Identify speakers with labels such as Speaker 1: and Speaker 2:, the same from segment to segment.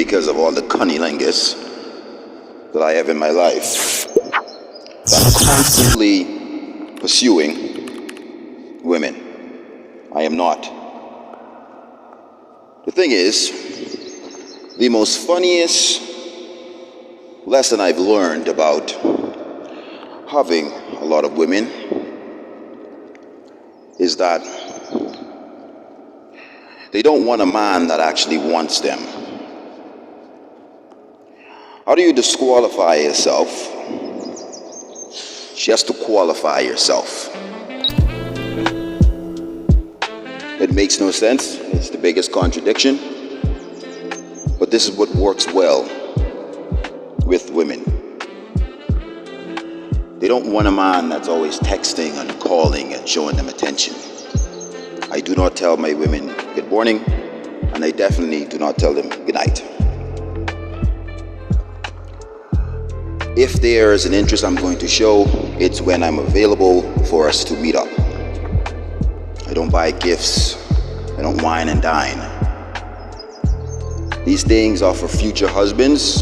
Speaker 1: because of all the cunnilingus that I have in my life, that I'm constantly pursuing women. I am not. The thing is, the most funniest lesson I've learned about having a lot of women is that they don't want a man that actually wants them. How do you disqualify yourself just to qualify yourself? It makes no sense. It's the biggest contradiction. But this is what works well with women. They don't want a man that's always texting and calling and showing them attention. I do not tell my women good morning, and I definitely do not tell them good night. If there is an interest I'm going to show, it's when I'm available for us to meet up. I don't buy gifts. I don't wine and dine. These things are for future husbands,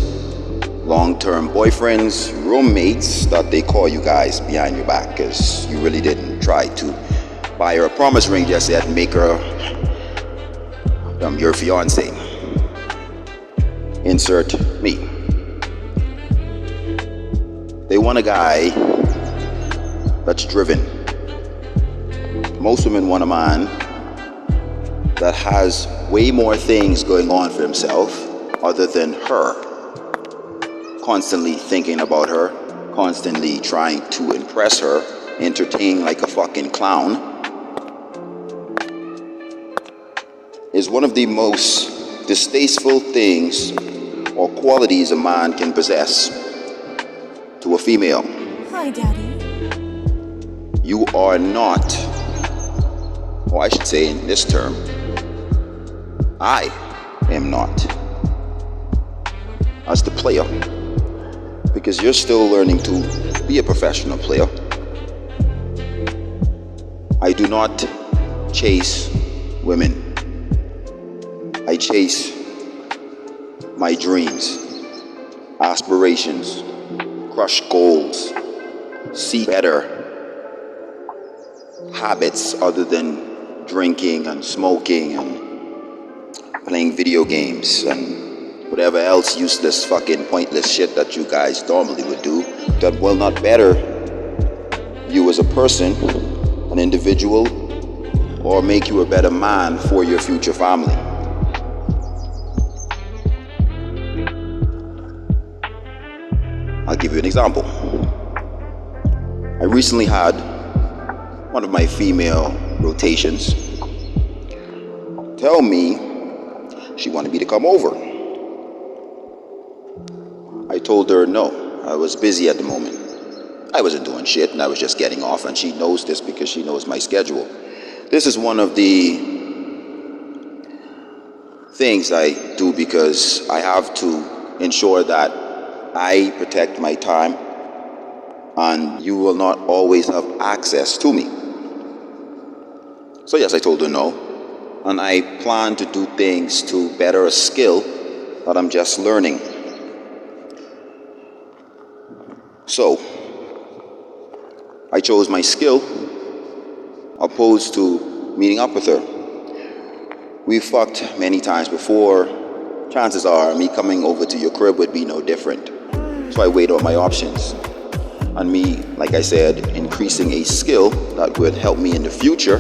Speaker 1: long-term boyfriends, roommates that they call you guys behind your back because you really didn't try to buy her a promise ring just yet and make her your fiance. Insert me. They want a guy that's driven. Most women want a man that has way more things going on for himself other than her. Constantly thinking about her, constantly trying to impress her, entertain like a fucking clown, is one of the most distasteful things or qualities a man can possess to a female.
Speaker 2: Hi, Daddy.
Speaker 1: You are not, or I should say in this term, I am not, as the player, because you're still learning to be a professional player. I do not chase women. I chase my dreams, aspirations, crush goals, see better habits other than drinking and smoking and playing video games and whatever else useless fucking pointless shit that you guys normally would do that will not better you as a person, an individual, or make you a better man for your future family. I'll give you an example. I recently had one of my female rotations tell me she wanted me to come over. I told her no, I was busy at the moment. I wasn't doing shit and I was just getting off, and she knows this because she knows my schedule. This is one of the things I do because I have to ensure that I protect my time and you will not always have access to me. So yes, I told her no, and I plan to do things to better a skill that I'm just learning. So I chose my skill opposed to meeting up with her. We fucked many times before. Chances are me coming over to your crib would be no different. So I weighed out my options. And me, like I said, increasing a skill that would help me in the future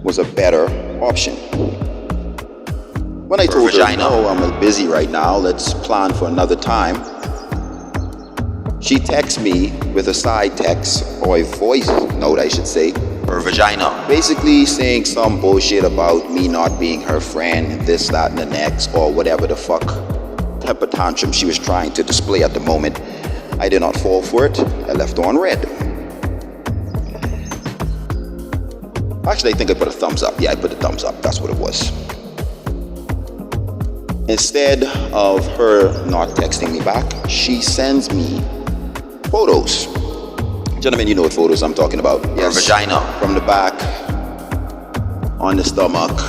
Speaker 1: was a better option. When I told her, no, I'm busy right now, let's plan for another time, she texts me with a side text, or a voice note I should say, her vagina, basically saying some bullshit about me not being her friend, this, that, and the next, or whatever the fuck temper tantrum she was trying to display at the moment. I did not fall for it. I left on red. Actually, I think I put a thumbs up. Yeah, I put a thumbs up. That's what it was. Instead of her not texting me back, she sends me photos. Gentlemen, you know what photos I'm talking about. Yes. Her vagina. From the back, on the stomach,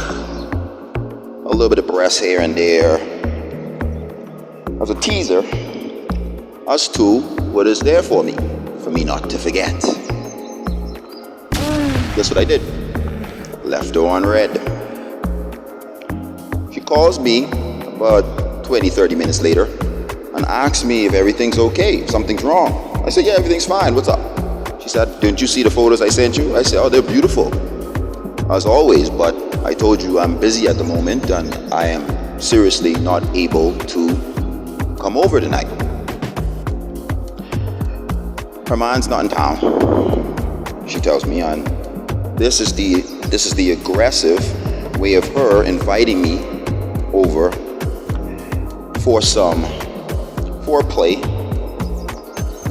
Speaker 1: a little bit of breast hair in there, as a teaser as to what is there for me not to forget. Guess what I did? Left her on red. She calls me about 20-30 minutes later and asks me if everything's okay, if something's wrong. I said, yeah, everything's fine, what's up? She said, didn't you see the photos I sent you? I said, oh, they're beautiful, as always, but I told you I'm busy at the moment and I am seriously not able to come over tonight. Her man's not in town, she tells me, and this is the aggressive way of her inviting me over for some foreplay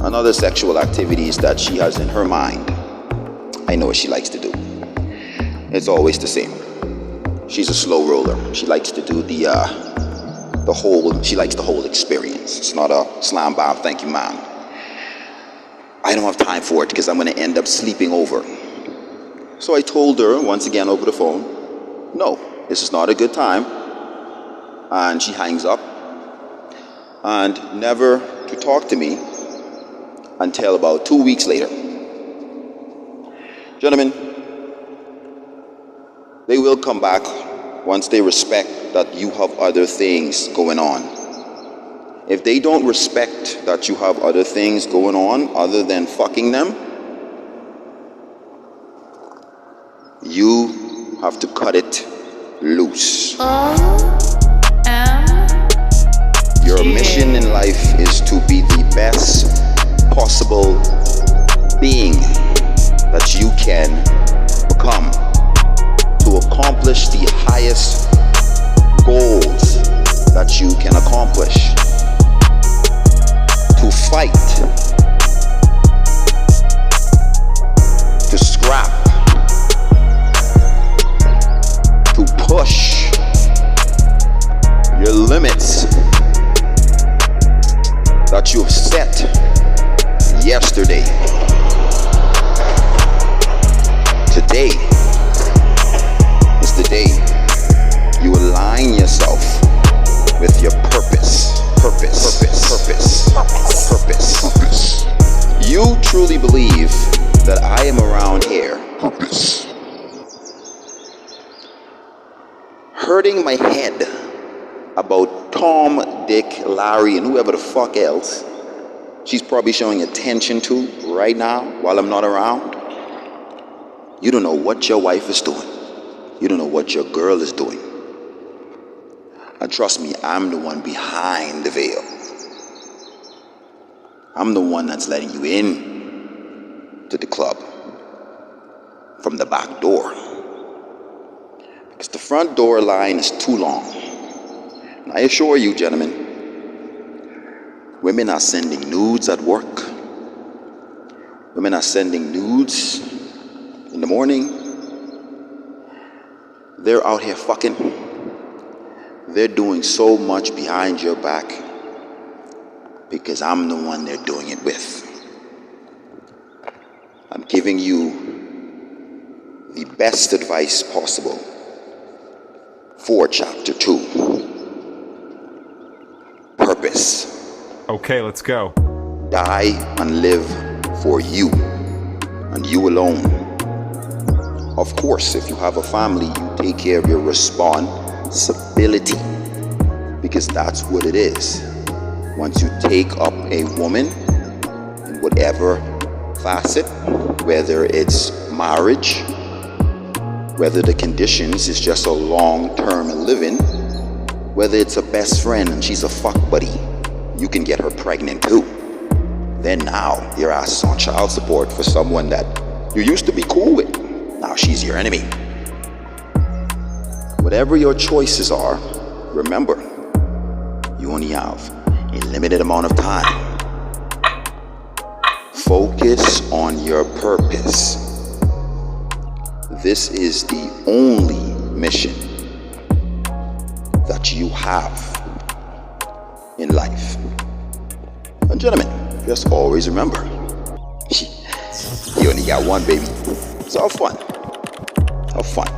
Speaker 1: and other sexual activities that she has in her mind. I know what she likes to do. It's always the same. She's a slow roller. She likes to do the whole experience. It's not a slam bam, thank you, ma'am. I don't have time for it because I'm going to end up sleeping over. So I told her once again over the phone, no, this is not a good time. And she hangs up and never to talk to me until about 2 weeks later. Gentlemen, they will come back once they respect that you have other things going on. If they don't respect that you have other things going on other than fucking them, you have to cut it loose. Your mission in life is to be the best possible being that you can become, to accomplish the highest goals that you can accomplish, to fight, to scrap, to push your limits that you've set yesterday. Today is the day you align yourself with your purpose. You truly believe that I am around here hurting my head about Tom, Dick, Larry, and whoever the fuck else she's probably showing attention to right now while I'm not around. You don't know what your wife is doing. You don't know what your girl is doing. And trust me, I'm the one behind the veil. I'm the one that's letting you in to the club from the back door. Because the front door line is too long. And I assure you, gentlemen, women are sending nudes at work. Women are sending nudes in the morning. They're out here fucking. They're doing so much behind your back because I'm the one they're doing it with. I'm giving you the best advice possible for chapter 2. Purpose.
Speaker 2: Okay, let's go.
Speaker 1: Die and live for you and you alone. Of course, if you have a family, you take care of your responsibility, because that's what it is. Once you take up a woman in whatever facet, whether it's marriage, whether the conditions is just a long-term living, whether it's a best friend and she's a fuck buddy, you can get her pregnant too. Then now your ass is on child support for someone that you used to be cool with. Now she's your enemy. Whatever your choices are, remember, you only have a limited amount of time. Focus on your purpose. This is the only mission that you have in life. And gentlemen, just always remember, you only got one, baby. So have fun. Have fun.